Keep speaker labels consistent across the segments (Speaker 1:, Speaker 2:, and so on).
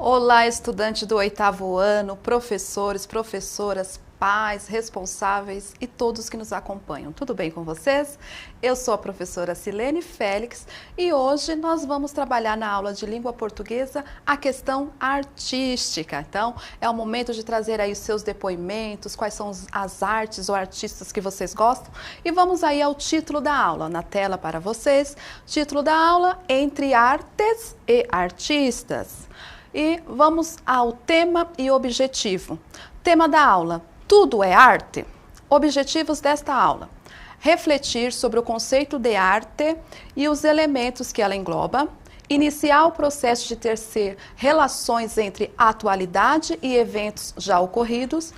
Speaker 1: Olá, estudante do 8º ano, professores, professoras, pais, responsáveis e todos que nos acompanham. Tudo bem com vocês? Eu sou a professora Silene Félix e hoje nós vamos trabalhar na aula de língua portuguesa a questão artística. Então, é o momento de trazer aí os seus depoimentos, quais são as artes ou artistas que vocês gostam. E vamos aí ao título da aula, na tela para vocês. Título da aula, Entre Artes e Artistas. E vamos ao tema e objetivo. Tema da aula, tudo é arte? Objetivos desta aula, refletir sobre o conceito de arte e os elementos que ela engloba, iniciar o processo de tecer relações entre atualidade e eventos já ocorridos,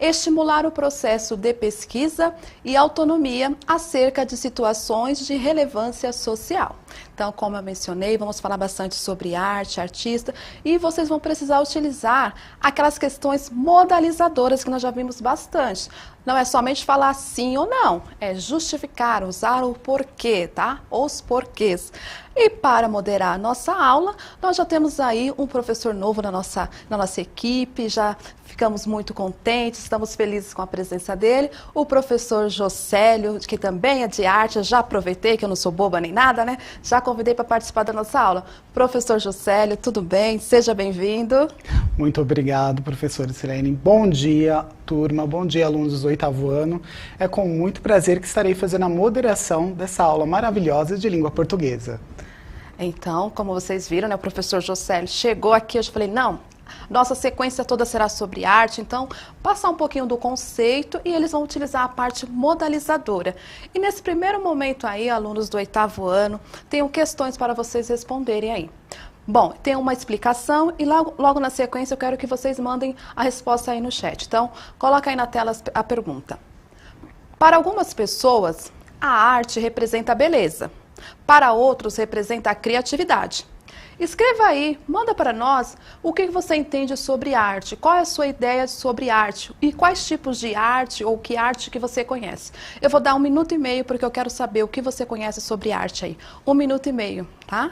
Speaker 1: estimular o processo de pesquisa e autonomia acerca de situações de relevância social. Então, como eu mencionei, vamos falar bastante sobre arte, artista, e vocês vão precisar utilizar aquelas questões modalizadoras que nós já vimos bastante. Não é somente falar sim ou não, é justificar, usar o porquê, tá? Os porquês. E para moderar a nossa aula, nós já temos aí um professor novo na nossa equipe, já ficamos muito contentes, estamos felizes com a presença dele. O professor Jocélio, que também é de arte, eu já aproveitei, que eu não sou boba nem nada, né? Já convidei para participar da nossa aula. Professor Jocélio, tudo bem? Seja bem-vindo.
Speaker 2: Muito obrigado, professora Silene. Bom dia, turma. Bom dia, alunos do 8º ano. É com muito prazer que estarei fazendo a moderação dessa aula maravilhosa de língua portuguesa.
Speaker 1: Então, como vocês viram, né, o professor Jocélio chegou aqui, eu já falei, não, nossa sequência toda será sobre arte, então passar um pouquinho do conceito e eles vão utilizar a parte modalizadora. E nesse primeiro momento aí, alunos do 8º ano, tenho questões para vocês responderem aí. Bom, tem uma explicação e logo na sequência eu quero que vocês mandem a resposta aí no chat. Então, coloca aí na tela a pergunta. Para algumas pessoas, a arte representa a beleza. Para outros, representa a criatividade. Escreva aí, manda para nós o que você entende sobre arte, qual é a sua ideia sobre arte e quais tipos de arte ou que arte que você conhece. Eu vou dar 1 minuto e meio porque eu quero saber o que você conhece sobre arte aí. 1 minuto e meio, tá?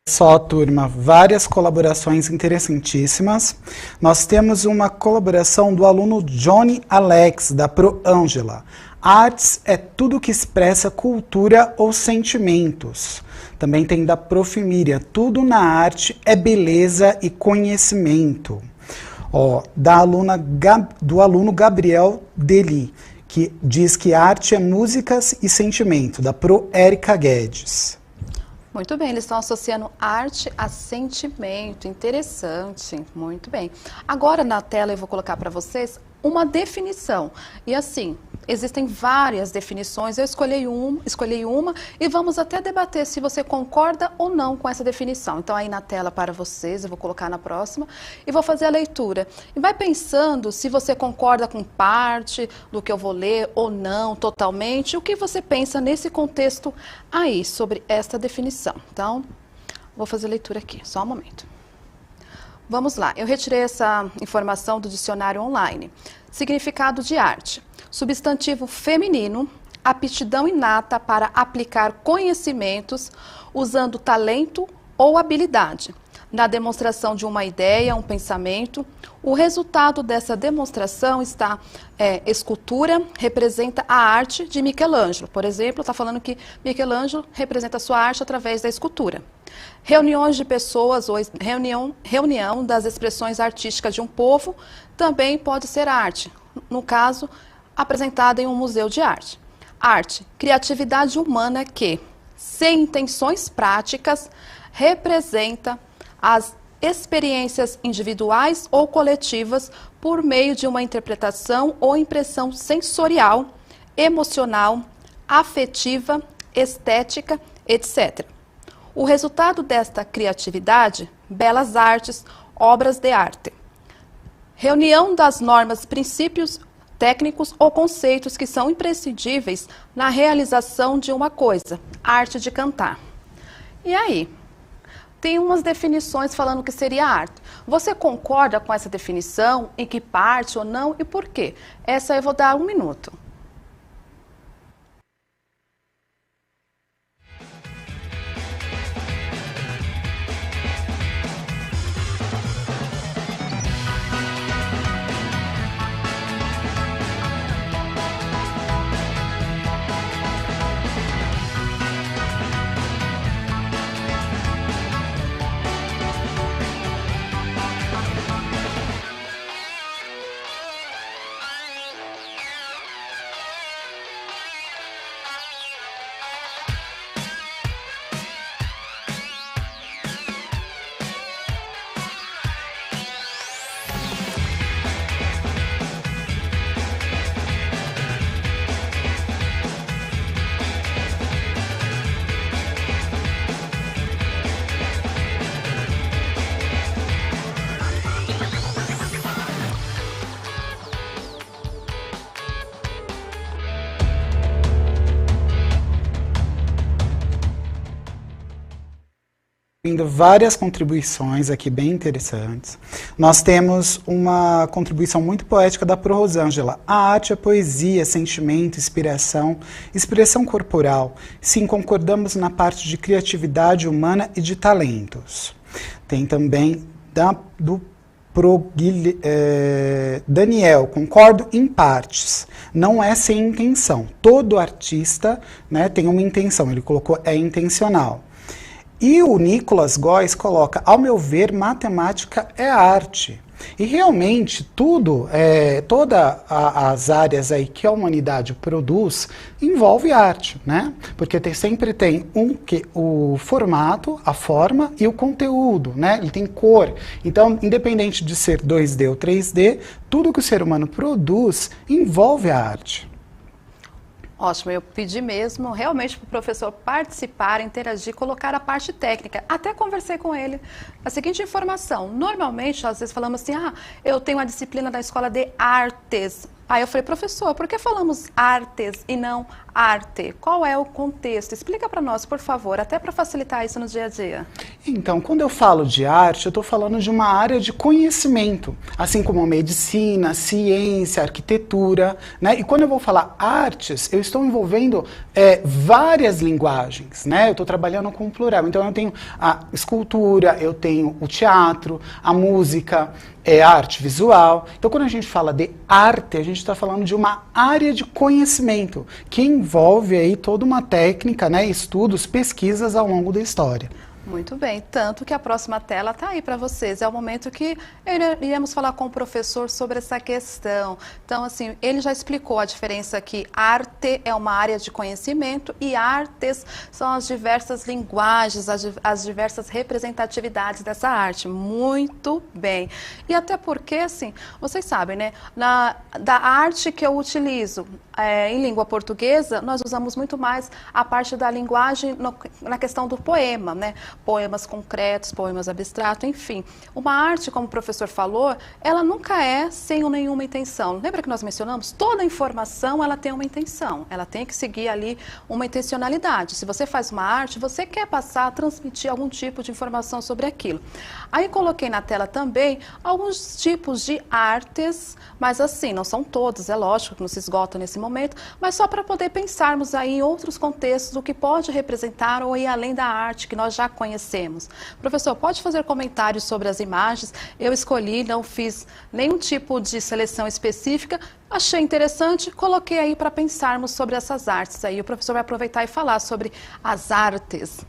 Speaker 2: Só, turma, várias colaborações interessantíssimas. Nós temos uma colaboração do aluno Johnny Alex, da ProAngela. Artes é tudo que expressa cultura ou sentimentos. Também tem da Profimíria, tudo na arte é beleza e conhecimento. Do aluno Gabriel Deli, que diz que arte é músicas e sentimento, da Pro Érica Guedes.
Speaker 1: Muito bem, eles estão associando arte a sentimento, interessante, muito bem. Agora na tela eu vou colocar para vocês uma definição. E assim, Existem várias definições, eu escolhi uma e vamos até debater se você concorda ou não com essa definição. Então, aí na tela para vocês, eu vou colocar na próxima e vou fazer a leitura. E vai pensando se você concorda com parte do que eu vou ler ou não, totalmente. O que você pensa nesse contexto aí, sobre esta definição. Então, vou fazer a leitura aqui, só um momento. Vamos lá, eu retirei essa informação do dicionário online. Significado de arte. Substantivo feminino, aptidão inata para aplicar conhecimentos usando talento ou habilidade. Na demonstração de uma ideia, um pensamento, o resultado dessa demonstração está escultura, representa a arte de Michelangelo. Por exemplo, está falando que Michelangelo representa a sua arte através da escultura. Reuniões de pessoas ou reunião das expressões artísticas de um povo também pode ser arte. No caso, apresentada em um museu de arte. Arte, criatividade humana que, sem intenções práticas, representa as experiências individuais ou coletivas por meio de uma interpretação ou impressão sensorial, emocional, afetiva, estética, etc. O resultado desta criatividade, belas artes, obras de arte. Reunião das normas, princípios técnicos ou conceitos que são imprescindíveis na realização de uma coisa, arte de cantar. E aí? Tem umas definições falando que seria arte. Você concorda com essa definição? Em que parte ou não? E por quê? Essa eu vou dar 1 minuto.
Speaker 2: Várias contribuições aqui bem interessantes. Nós temos uma contribuição muito poética da Pro Rosângela. A arte é poesia, sentimento, inspiração, expressão corporal. Sim, concordamos na parte de criatividade humana e de talentos. Tem também do Daniel, concordo em partes, não é sem intenção. Todo artista, né, tem uma intenção, ele colocou é intencional. E o Nicolas Góes coloca, ao meu ver, matemática é arte. E realmente tudo, todas as áreas aí que a humanidade produz, envolve arte, né? Porque sempre tem o formato, a forma e o conteúdo, né? Ele tem cor. Então, independente de ser 2D ou 3D, tudo que o ser humano produz envolve a arte.
Speaker 1: Ótimo, eu pedi mesmo realmente para o professor participar, interagir, colocar a parte técnica. Até conversei com ele. A seguinte informação, normalmente, às vezes falamos assim, eu tenho uma disciplina na escola de artes. Aí eu falei, professor, por que falamos artes e não arte? Qual é o contexto? Explica para nós, por favor, até para facilitar isso no dia a dia.
Speaker 2: Então, quando eu falo de arte, eu estou falando de uma área de conhecimento, assim como medicina, ciência, arquitetura, né? E quando eu vou falar artes, eu estou envolvendo várias linguagens, né? Eu estou trabalhando com plural. Então, eu tenho a escultura, eu tenho o teatro, a música, a arte visual. Então, quando a gente fala de arte, a gente está falando de uma área de conhecimento que envolve aí toda uma técnica, né, estudos, pesquisas ao longo da história.
Speaker 1: Muito bem, tanto que a próxima tela está aí para vocês. É o momento que iremos falar com o professor sobre essa questão. Então, assim, ele já explicou a diferença que arte é uma área de conhecimento e artes são as diversas linguagens, as diversas representatividades dessa arte. Muito bem. E até porque, assim, vocês sabem, né, da arte que eu utilizo em língua portuguesa, nós usamos muito mais a parte da linguagem na questão do poema, né? Poemas concretos, poemas abstratos, enfim. Uma arte, como o professor falou, ela nunca é sem nenhuma intenção. Lembra que nós mencionamos? Toda informação, ela tem uma intenção. Ela tem que seguir ali uma intencionalidade. Se você faz uma arte, você quer passar, transmitir algum tipo de informação sobre aquilo. Aí coloquei na tela também alguns tipos de artes, mas assim, não são todos, é lógico que não se esgota nesse momento, mas só para poder pensarmos aí em outros contextos do que pode representar ou ir além da arte que nós já conhecemos. Professor, pode fazer comentários sobre as imagens? Eu escolhi, não fiz nenhum tipo de seleção específica, achei interessante, coloquei aí para pensarmos sobre essas artes. Aí o professor vai aproveitar e falar sobre as artes.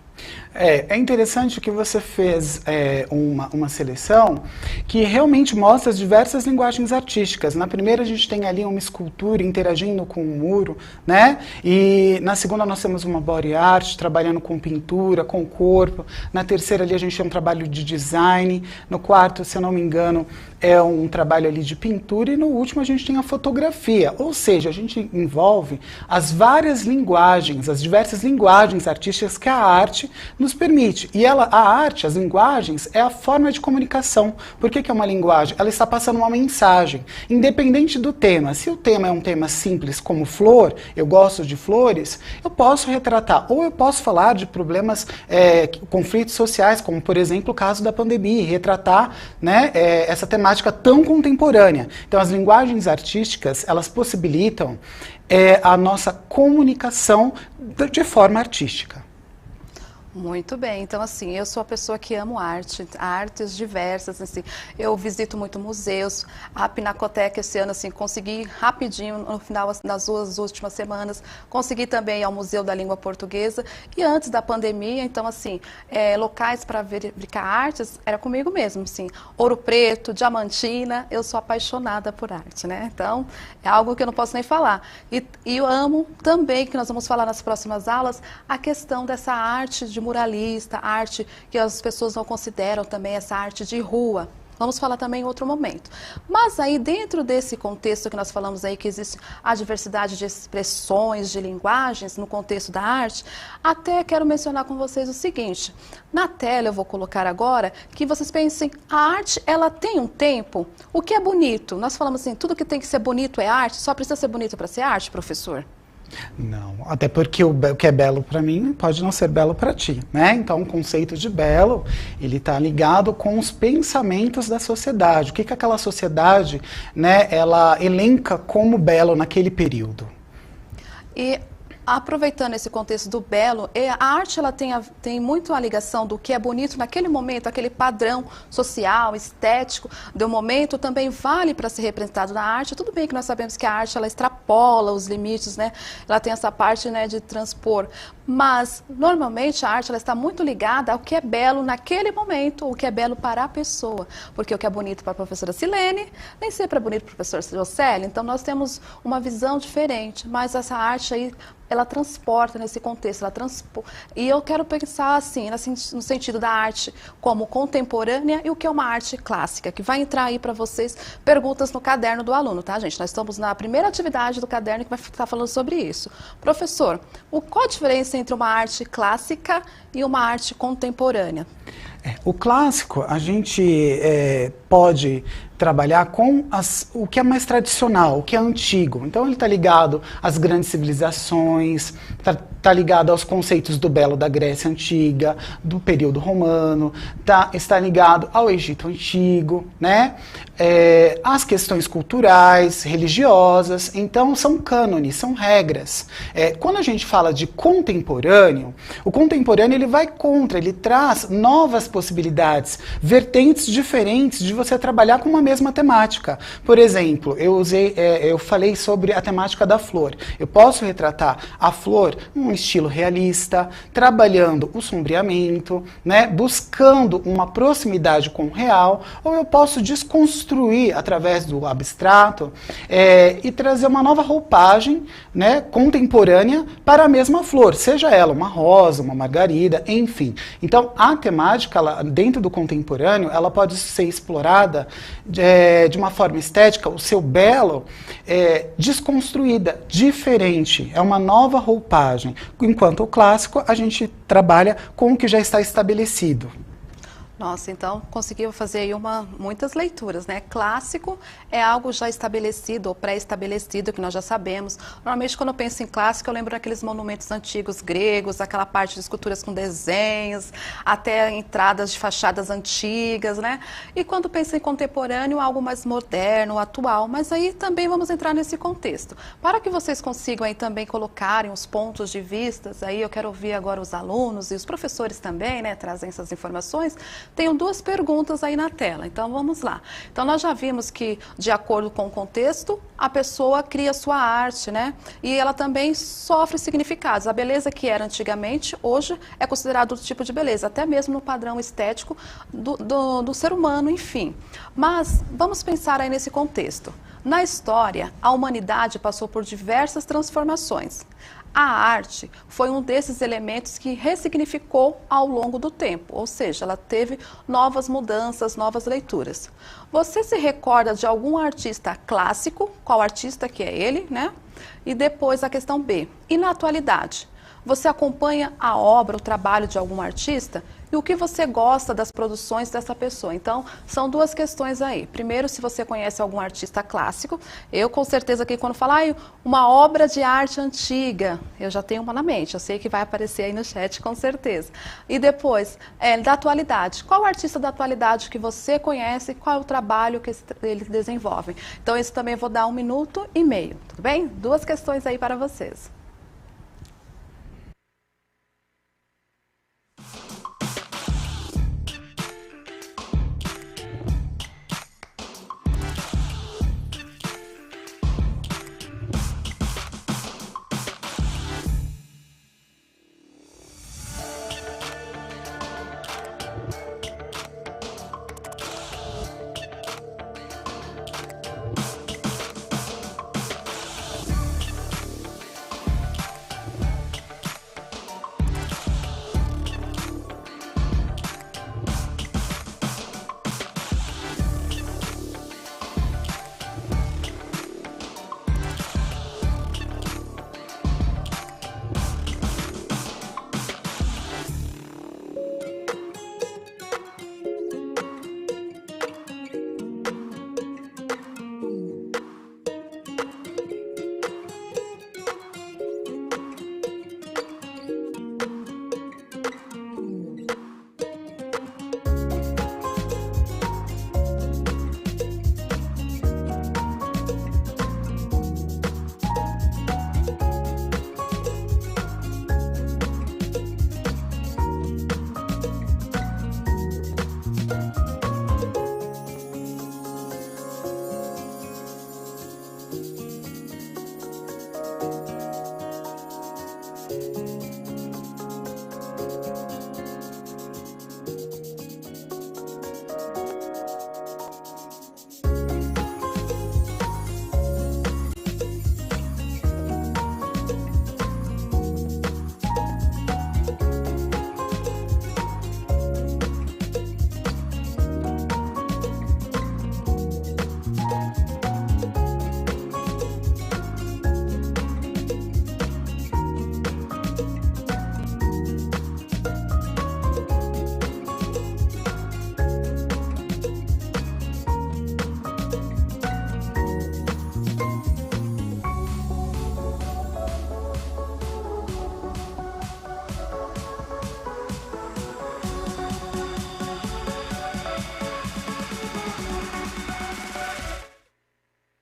Speaker 2: É interessante que você fez uma seleção que realmente mostra as diversas linguagens artísticas. Na primeira a gente tem ali uma escultura interagindo com o muro, né? E na segunda nós temos uma body art, trabalhando com pintura, com o corpo. Na terceira ali a gente tem um trabalho de design. No quarto, se eu não me engano, é um trabalho ali de pintura. E no último a gente tem a fotografia. Ou seja, a gente envolve as várias linguagens, as diversas linguagens artísticas que a arte nos permite. E a arte, as linguagens, é a forma de comunicação. Por que é uma linguagem? Ela está passando uma mensagem, independente do tema. Se o tema é um tema simples, como flor, eu gosto de flores, eu posso retratar. Ou eu posso falar de problemas, conflitos sociais, como, por exemplo, o caso da pandemia, e retratar, né, essa temática tão contemporânea. Então, as linguagens artísticas, elas possibilitam a nossa comunicação de forma artística.
Speaker 1: Muito bem, então assim, eu sou a pessoa que amo arte, artes diversas, assim, eu visito muito museus, a Pinacoteca esse ano, assim, consegui rapidinho, no final das duas últimas semanas, consegui também ir ao Museu da Língua Portuguesa, e antes da pandemia, então assim, locais para verificar artes, era comigo mesmo, assim, Ouro Preto, Diamantina, eu sou apaixonada por arte, né, então, é algo que eu não posso nem falar, e eu amo também, que nós vamos falar nas próximas aulas, a questão dessa arte de muralista, arte que as pessoas não consideram também essa arte de rua. Vamos falar também em outro momento. Mas aí, dentro desse contexto que nós falamos aí, que existe a diversidade de expressões, de linguagens no contexto da arte, até quero mencionar com vocês o seguinte. Na tela eu vou colocar agora que vocês pensem, a arte, ela tem um tempo. O que é bonito? Nós falamos assim, tudo que tem que ser bonito é arte, só precisa ser bonito para ser arte, professor?
Speaker 2: Não, até porque o que é belo para mim pode não ser belo para ti, né? Então, o conceito de belo, ele está ligado com os pensamentos da sociedade. O que aquela sociedade, né, ela elenca como belo naquele período.
Speaker 1: E aproveitando esse contexto do belo, a arte ela tem muito a ligação do que é bonito naquele momento, aquele padrão social, estético do momento, também vale para ser representado na arte. Tudo bem que nós sabemos que a arte ela extrapola os limites, né? Ela tem essa parte, né, de transpor, mas normalmente a arte ela está muito ligada ao que é belo naquele momento, o que é belo para a pessoa, porque o que é bonito para a professora Silene, nem sempre é bonito para o professor Jocelyn, então nós temos uma visão diferente, mas essa arte aí ela transporta nesse contexto, e eu quero pensar assim, no sentido da arte como contemporânea e o que é uma arte clássica, que vai entrar aí para vocês perguntas no caderno do aluno, tá, gente? Nós estamos na primeira atividade do caderno que vai estar falando sobre isso. Professor, qual a diferença entre uma arte clássica e uma arte contemporânea?
Speaker 2: O clássico, a gente pode trabalhar com o que é mais tradicional, o que é antigo. Então ele está ligado às grandes civilizações, está ligado aos conceitos do belo da Grécia Antiga, do período romano, está ligado ao Egito Antigo, né? Às questões culturais, religiosas. Então são cânones, são regras. Quando a gente fala de contemporâneo, o contemporâneo ele vai contra, ele traz novas várias possibilidades, vertentes diferentes de você trabalhar com uma mesma temática. Por exemplo, eu falei sobre a temática da flor. Eu posso retratar a flor num estilo realista, trabalhando o sombreamento, né, buscando uma proximidade com o real, ou eu posso desconstruir através do abstrato e trazer uma nova roupagem, né, contemporânea para a mesma flor, seja ela uma rosa, uma margarida, enfim. Então, a temática, dentro do contemporâneo, ela pode ser explorada de uma forma estética, o seu belo, desconstruída, diferente, é uma nova roupagem. Enquanto o clássico, a gente trabalha com o que já está estabelecido.
Speaker 1: Nossa, então conseguiu fazer aí muitas leituras, né? Clássico é algo já estabelecido ou pré-estabelecido, que nós já sabemos. Normalmente, quando eu penso em clássico, eu lembro daqueles monumentos antigos gregos, aquela parte de esculturas com desenhos, até entradas de fachadas antigas, né? E quando penso em contemporâneo, algo mais moderno, atual. Mas aí também vamos entrar nesse contexto. Para que vocês consigam aí também colocarem os pontos de vista, aí eu quero ouvir agora os alunos e os professores também, né? Trazem essas informações. Tenho duas perguntas aí na tela, então vamos lá. Então nós já vimos que, de acordo com o contexto, a pessoa cria sua arte, né? E ela também sofre significados. A beleza que era antigamente, hoje é considerado outro tipo de beleza, até mesmo no padrão estético do ser humano, enfim. Mas vamos pensar aí nesse contexto. Na história, a humanidade passou por diversas transformações. A arte foi um desses elementos que ressignificou ao longo do tempo, ou seja, ela teve novas mudanças, novas leituras. Você se recorda de algum artista clássico? Qual artista que é ele, né? E depois a questão B. E na atualidade? Você acompanha a obra, o trabalho de algum artista? E o que você gosta das produções dessa pessoa? Então, são duas questões aí. Primeiro, se você conhece algum artista clássico. Eu, com certeza, que quando falar uma obra de arte antiga, eu já tenho uma na mente. Eu sei que vai aparecer aí no chat, com certeza. E depois, da atualidade. Qual artista da atualidade que você conhece? Qual é o trabalho que eles desenvolvem? Então, isso também eu vou dar 1 minuto e meio, tudo bem? Duas questões aí para vocês.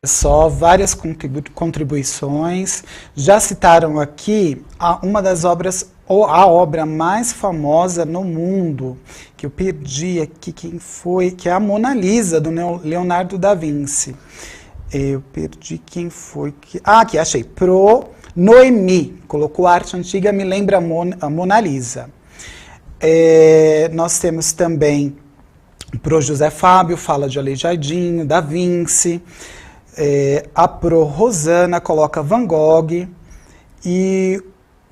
Speaker 2: Só várias contribuições. Já citaram aqui uma das obras a obra mais famosa no mundo, que eu perdi aqui quem foi, que é a Mona Lisa, do Leonardo da Vinci. Eu perdi quem foi. Aqui, achei. Pro Noemi, colocou arte antiga, me lembra a Mona Lisa. Nós temos também Pro José Fábio, fala de Aleijadinho, Da Vinci. A Pro Rosana coloca Van Gogh. E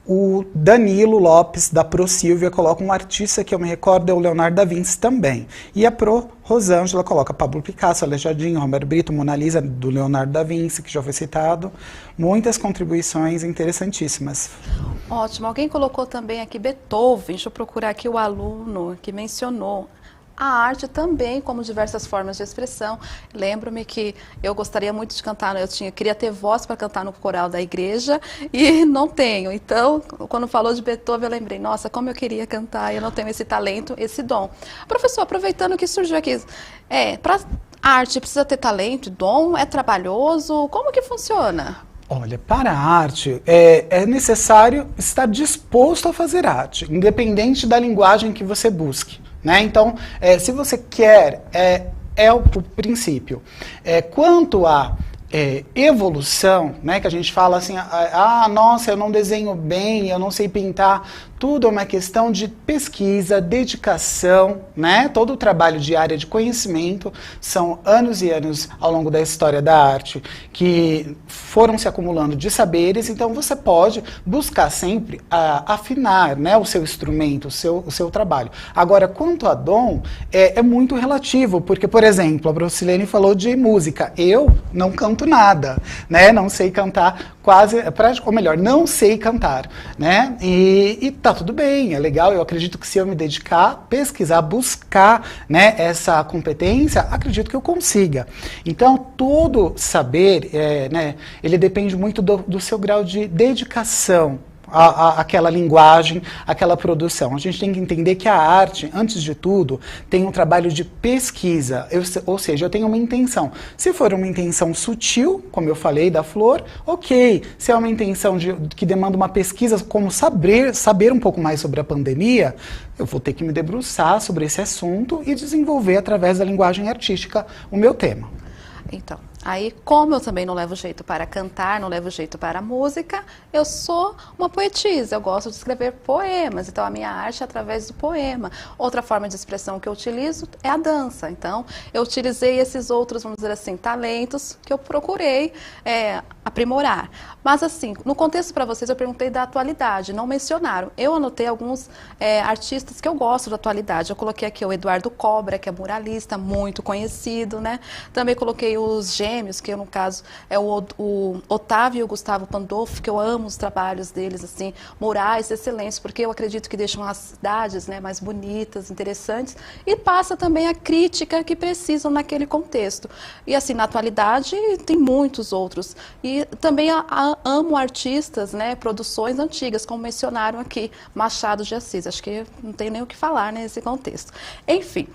Speaker 2: o Danilo Lopes, da Pro Silvia, coloca um artista que eu me recordo é o Leonardo da Vinci também. E a Pro Rosângela coloca Pablo Picasso, Aleijadinho, Romero Brito, Mona Lisa, do Leonardo da Vinci, que já foi citado. Muitas contribuições interessantíssimas.
Speaker 1: Ótimo. Alguém colocou também aqui Beethoven. Deixa eu procurar aqui o aluno que mencionou. A arte também, como diversas formas de expressão. Lembro-me que eu gostaria muito de cantar, queria ter voz para cantar no coral da igreja e não tenho. Então, quando falou de Beethoven, eu lembrei, nossa, como eu queria cantar, eu não tenho esse talento, esse dom. Professor, aproveitando que surgiu aqui, para arte precisa ter talento, dom, é trabalhoso, como que funciona?
Speaker 2: Olha, para a arte é necessário estar disposto a fazer arte, independente da linguagem que você busque. Né? Então, se você quer, é o princípio. Quanto à evolução, né, que a gente fala assim, nossa, eu não desenho bem, eu não sei pintar, tudo é uma questão de pesquisa, dedicação, né? Todo o trabalho de área de conhecimento são anos e anos ao longo da história da arte que foram se acumulando de saberes, então você pode buscar sempre afinar, né, o seu instrumento, o seu trabalho. Agora, quanto a dom, é muito relativo, porque, por exemplo, a Brocilene falou de música, eu não canto nada, né? Não sei cantar ou melhor, não sei cantar, né? E tá tudo bem, é legal, eu acredito que se eu me dedicar, pesquisar, buscar, né, essa competência, acredito que eu consiga. Então, todo saber, né, ele depende muito do seu grau de dedicação aquela linguagem, aquela produção. A gente tem que entender que a arte, antes de tudo, tem um trabalho de pesquisa, ou seja, eu tenho uma intenção. Se for uma intenção sutil, como eu falei da flor, ok. Se é uma intenção que demanda uma pesquisa, como saber um pouco mais sobre a pandemia, eu vou ter que me debruçar sobre esse assunto e desenvolver através da linguagem artística o meu tema.
Speaker 1: Então, aí, como eu também não levo jeito para cantar, não levo jeito para a música, eu sou uma poetisa, eu gosto de escrever poemas, então a minha arte é através do poema. Outra forma de expressão que eu utilizo é a dança, então eu utilizei esses outros, vamos dizer assim, talentos que eu procurei aprimorar. Mas assim, no contexto para vocês eu perguntei da atualidade, não mencionaram. Eu anotei alguns artistas que eu gosto da atualidade, eu coloquei aqui o Eduardo Cobra, que é muralista, muito conhecido, né? Também coloquei os Gêmeos, que no caso é o Otávio e o Gustavo Pandolfo, que eu amo os trabalhos deles, assim, murais excelentes, porque eu acredito que deixam as cidades, né, mais bonitas, interessantes, e passa também a crítica que precisam naquele contexto. E assim, na atualidade tem muitos outros. E também amo artistas, né, produções antigas, como mencionaram aqui, Machado de Assis. Acho que não tem nem o que falar nesse contexto. Enfim.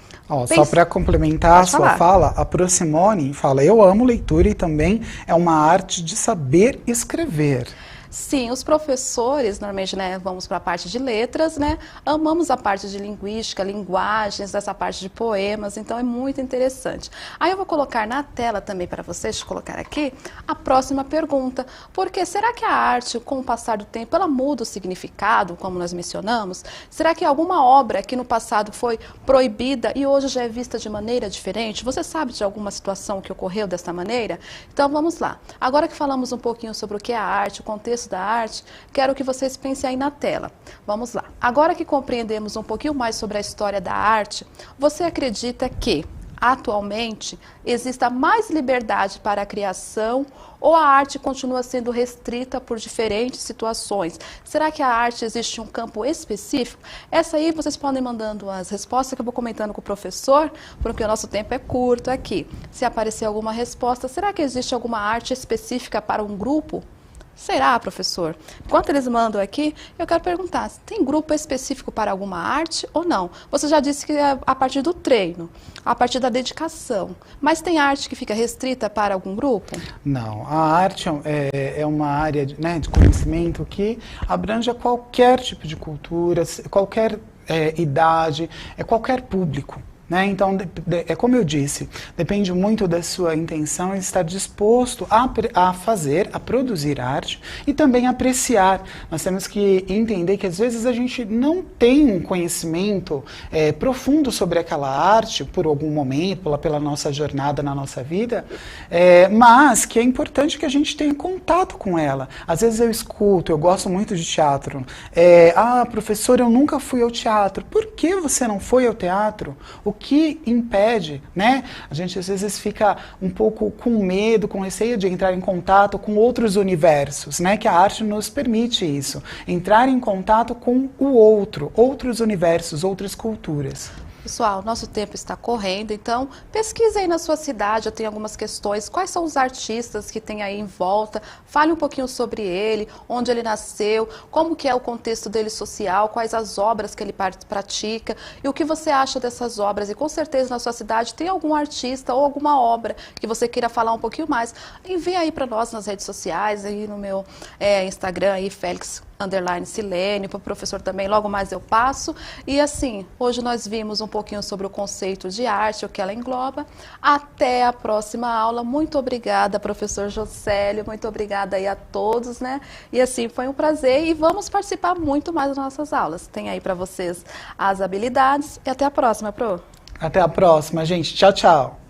Speaker 2: Só para complementar a sua fala, a Pro Simone fala, eu amo leitura e também é uma arte de saber escrever.
Speaker 1: Sim, os professores, normalmente, né, vamos para a parte de letras, né, amamos a parte de linguística, linguagens, essa parte de poemas, então é muito interessante. Aí eu vou colocar na tela também para vocês, deixa eu colocar aqui, a próxima pergunta, porque será que a arte, com o passar do tempo, ela muda o significado, como nós mencionamos? Será que alguma obra que no passado foi proibida e hoje já é vista de maneira diferente? Você sabe de alguma situação que ocorreu dessa maneira? Então vamos lá. Agora que falamos um pouquinho sobre o que é a arte, o contexto da arte, quero que vocês pensem aí na tela. Vamos lá. Agora que compreendemos um pouquinho mais sobre a história da arte, você acredita que, atualmente, exista mais liberdade para a criação ou a arte continua sendo restrita por diferentes situações? Será que a arte existe um campo específico? Essa aí vocês podem mandando as respostas que eu vou comentando com o professor, porque o nosso tempo é curto aqui. Se aparecer alguma resposta, será que existe alguma arte específica para um grupo? Será, professor? Enquanto eles mandam aqui, eu quero perguntar, tem grupo específico para alguma arte ou não? Você já disse que é a partir do treino, a partir da dedicação, mas tem arte que fica restrita para algum grupo?
Speaker 2: Não, a arte é uma área de conhecimento que abrange qualquer tipo de cultura, qualquer idade, qualquer público. Então, é como eu disse, depende muito da sua intenção em estar disposto a fazer, a produzir arte e também apreciar. Nós temos que entender que às vezes a gente não tem um conhecimento profundo sobre aquela arte por algum momento, pela nossa jornada na nossa vida, mas que é importante que a gente tenha contato com ela. Às vezes eu escuto, eu gosto muito de teatro. Professor, eu nunca fui ao teatro. Por que você não foi ao teatro? O que impede, A gente às vezes fica um pouco com medo, com receio de entrar em contato com outros universos, Que a arte nos permite isso, entrar em contato com o outro, outros universos, outras culturas.
Speaker 1: Pessoal, nosso tempo está correndo, então pesquise aí na sua cidade, eu tenho algumas questões, quais são os artistas que tem aí em volta, fale um pouquinho sobre ele, onde ele nasceu, como que é o contexto dele social, quais as obras que ele pratica e o que você acha dessas obras. E com certeza na sua cidade tem algum artista ou alguma obra que você queira falar um pouquinho mais. Envie aí para nós nas redes sociais, aí no meu Instagram, aí, Felix_Silene, para o professor também, logo mais eu passo. E assim, hoje nós vimos um pouquinho sobre o conceito de arte, o que ela engloba. Até a próxima aula. Muito obrigada, professor Josélio, muito obrigada aí a todos, E assim, foi um prazer e vamos participar muito mais das nossas aulas. Tem aí para vocês as habilidades e até a próxima, Pro.
Speaker 2: Até a próxima, gente. Tchau, tchau.